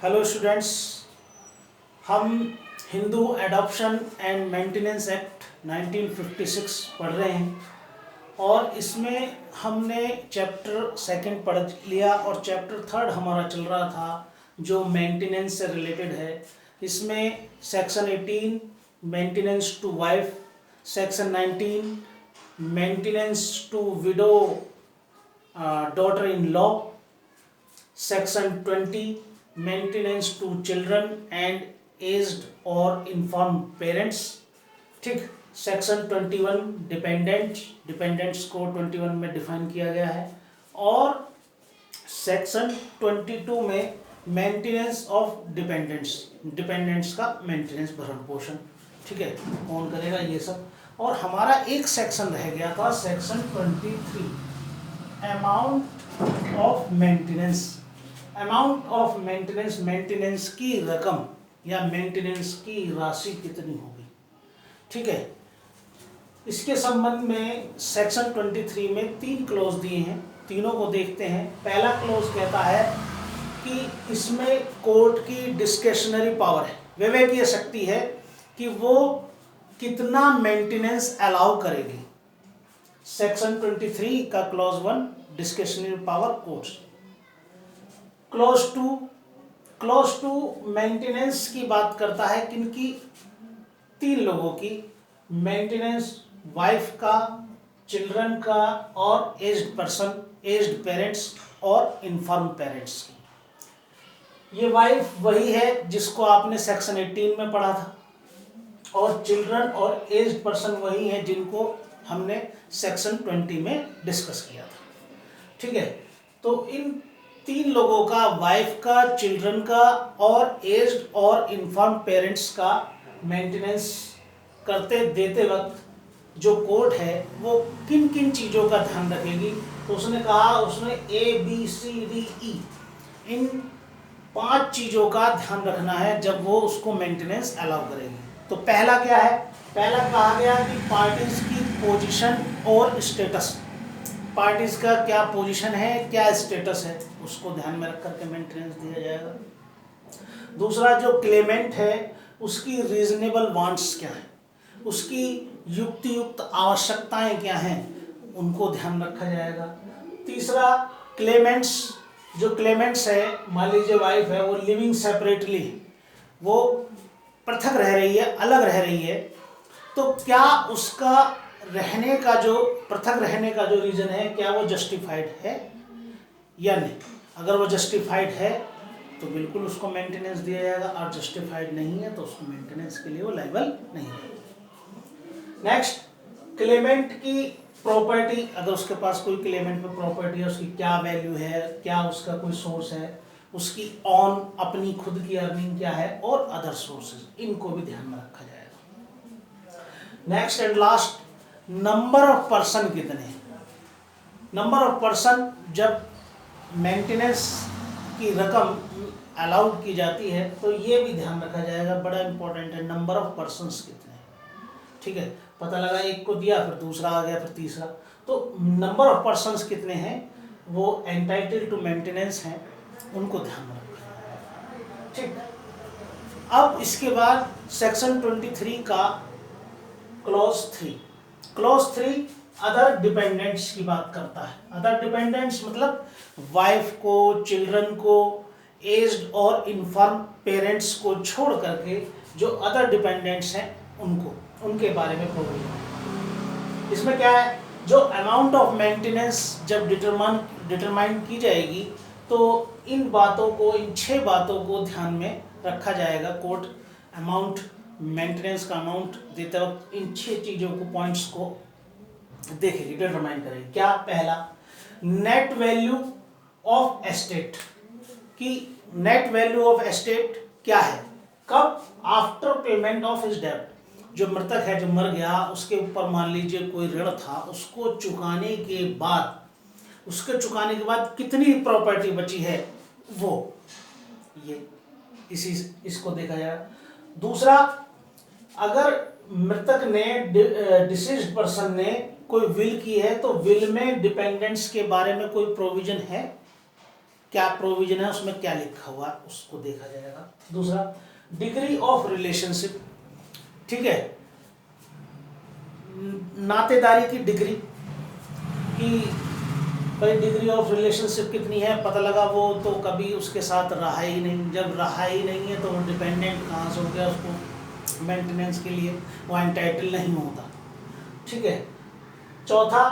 Hello students, हम Hindu adoption and maintenance act 1956 पढ़ रहे हैं और इसमें हमने चैप्टर सेकंड पढ़ लिया और चैप्टर थर्ड हमारा चल रहा था जो मेंटेनेंस से रिलेटेड है। इसमें section 18 maintenance to wife, section 19 maintenance to widow daughter in law, section 20 maintenance to children and aged और इन्फॉर्म पेरेंट्स। ठीक, सेक्शन 21 डिपेंडेंट्स को 21 में डिफाइन किया गया है और सेक्शन 22 में मेंटेनेंस ऑफ डिपेंडेंट्स का मेंटेनेंस भरण पोषण। ठीक है, कौन करेगा ये सब। और हमारा एक सेक्शन रह गया था, section 23 amount of maintenance, maintenance की रकम या मेंटेनेंस की राशि कितनी होगी। ठीक है, इसके संबंध में सेक्शन 23 में 3 क्लॉज दिए हैं, तीनों को देखते हैं। पहला क्लॉज कहता है कि इसमें कोर्ट की डिस्क्रेशनरी पावर है, विवेकीय शक्ति है कि वो कितना मेंटेनेंस अलाउ करेगी। सेक्शन 23 का clause 1 discretionary power courts. Clause two maintenance की बात करता है किनकी, 3 लोगों की, मेंटेनेंस वाइफ का, चिल्ड्रन का और एज्ड पेरेंट्स और इन्फॉर्म पेरेंट्स की। ये वाइफ वही है जिसको आपने सेक्शन 18 में पढ़ा था और चिल्ड्रन और एज्ड पर्सन वही है जिनको हमने सेक्शन 20 में डिस्कस किया था। ठीक है, तो इन 3 लोगों का, वाइफ का, चिल्ड्रन का और एज्ड और इन्फॉर्म पेरेंट्स का मेंटेनेंस देते वक्त जो कोर्ट है वो किन किन चीज़ों का ध्यान रखेगी। तो उसने कहा, उसने ABCDE इन 5 चीज़ों का ध्यान रखना है जब वो उसको मेंटेनेंस अलाउ करेगी। तो पहला क्या है, पहला कहा गया कि पार्टीज की पोजीशन और स्टेटस, पार्टीज का क्या पोजीशन है, क्या स्टेटस है, उसको ध्यान में रख करके मेंटेनेंस दिया जाएगा। दूसरा, जो क्लेमेंट है उसकी रीजनेबल वांट्स क्या है, उसकी युक्त आवश्यकताएं क्या हैं, उनको ध्यान रखा जाएगा। तीसरा, जो क्लेमेंट्स है, मान लीजिए वाइफ है, वो लिविंग सेपरेटली, वो पृथक रह रही है, अलग रह रही है, तो क्या उसका पृथक रहने का जो रीजन है, क्या वो जस्टिफाइड है या नहीं। अगर वो जस्टिफाइड है तो बिल्कुल उसको मेंटेनेंस दिया जाएगा और जस्टिफाइड नहीं है तो उसको मेंटेनेंस के लिए वो लायबल नहीं रहेगा। नेक्स्ट, क्लेमेंट की प्रॉपर्टी, अगर उसके पास कोई क्लेमेंट में प्रॉपर्टी है, उसकी क्या वैल्यू है, क्या उसका कोई सोर्स है, उसकी अपनी खुद की अर्निंग क्या है और अदर सोर्सेज, इनको भी ध्यान में रखा जाएगा। Next and last, number of person कितने हैं। नंबर ऑफ पर्सन, जब मेंटेनेंस की रकम अलाउड की जाती है तो ये भी ध्यान रखा जाएगा, बड़ा इंपॉर्टेंट है, नंबर ऑफ पर्सन्स कितने हैं। ठीक है, पता लगा एक को दिया, फिर दूसरा आ गया, फिर तीसरा, तो नंबर ऑफ पर्सन्स कितने हैं वो एंटाइटल्ड टू मेंटेनेंस हैं, उनको ध्यान में रखा। ठीक, अब इसके बाद सेक्शन 23 का क्लॉज 3 अदर डिपेंडेंट्स की बात करता है। अदर डिपेंडेंट्स मतलब वाइफ को, चिल्ड्रन को, एज्ड और इन्फॉर्म पेरेंट्स को छोड़ करके जो अदर डिपेंडेंट्स हैं उनके बारे में प्रोविजन। इसमें क्या है, जो अमाउंट ऑफ मेंटेनेंस जब डिटरमाइन की जाएगी तो इन 6 बातों को ध्यान में रखा जाएगा। कोर्ट मेंटेनेंस का अमाउंट देते वक्त इन 6 चीज़ों को, पॉइंट्स को देखेगी, डिटरमाइन करेगी। क्या, पहला, नेट वैल्यू ऑफ एस्टेट की नेट वैल्यू ऑफ एस्टेट क्या है, कब, आफ्टर पेमेंट ऑफ हिज डेब्ट, जो मृतक है, जो मर गया, उसके ऊपर मान लीजिए कोई ऋण था, उसको चुकाने के बाद कितनी प्रॉपर्टी बची है, वो ये इसको देखा जाए। दूसरा, अगर मृतक ने, डिसीज्ड पर्सन ने कोई विल की है तो विल में डिपेंडेंट्स के बारे में कोई प्रोविजन है क्या प्रोविजन है उसमें, क्या लिखा हुआ है उसको देखा जाएगा। दूसरा डिग्री ऑफ रिलेशनशिप, ठीक है, नातेदारी की डिग्री कि भाई डिग्री ऑफ रिलेशनशिप कितनी है, पता लगा वो तो कभी उसके साथ रहा ही नहीं, जब रहा ही नहीं है तो वो डिपेंडेंट कहाँ से हो गया, उसको मेंटेनेंस के लिए वो एंटाइटल नहीं होता, ठीक है। चौथा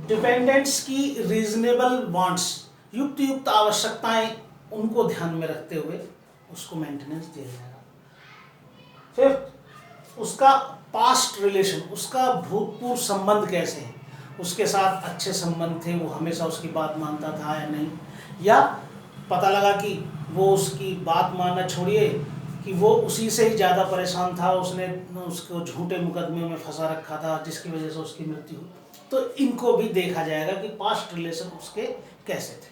डिपेंडेंट्स की रीजनेबल वांट्स, युक्त आवश्यकताएं उनको ध्यान में रखते हुए उसको मेंटेनेंस दिया जाएगा। फिफ्थ उसका पास्ट रिलेशन, उसका भूतपूर्व संबंध कैसे है, उसके साथ अच्छे संबंध थे, वो हमेशा उसकी बात मानता था या नहीं, या पता लगा कि वो उसकी बात मानना छोड़िए कि वो उसी से ही ज़्यादा परेशान था, उसने उसको झूठे मुकदमे में फंसा रखा था जिसकी वजह से उसकी मृत्यु हुई। तो इनको भी देखा जाएगा कि पास्ट रिलेशन उसके कैसे थे।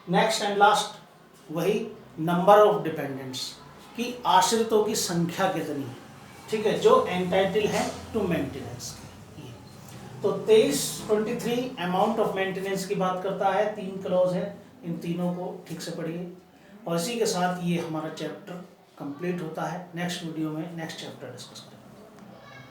नेक्स्ट एंड लास्ट वही नंबर ऑफ डिपेंडेंट्स की आश्रितों की संख्या कितनी है, ठीक है, जो एंटाइटल है टू मेंटेनेंस। तो 23 अमाउंट ऑफ मेंटेनेंस की बात करता है, 3 क्लॉज है, इन तीनों को ठीक से पढ़िए। और इसी के साथ ये हमारा चैप्टर कंप्लीट होता है। नेक्स्ट वीडियो में नेक्स्ट चैप्टर डिस्कस करेंगे।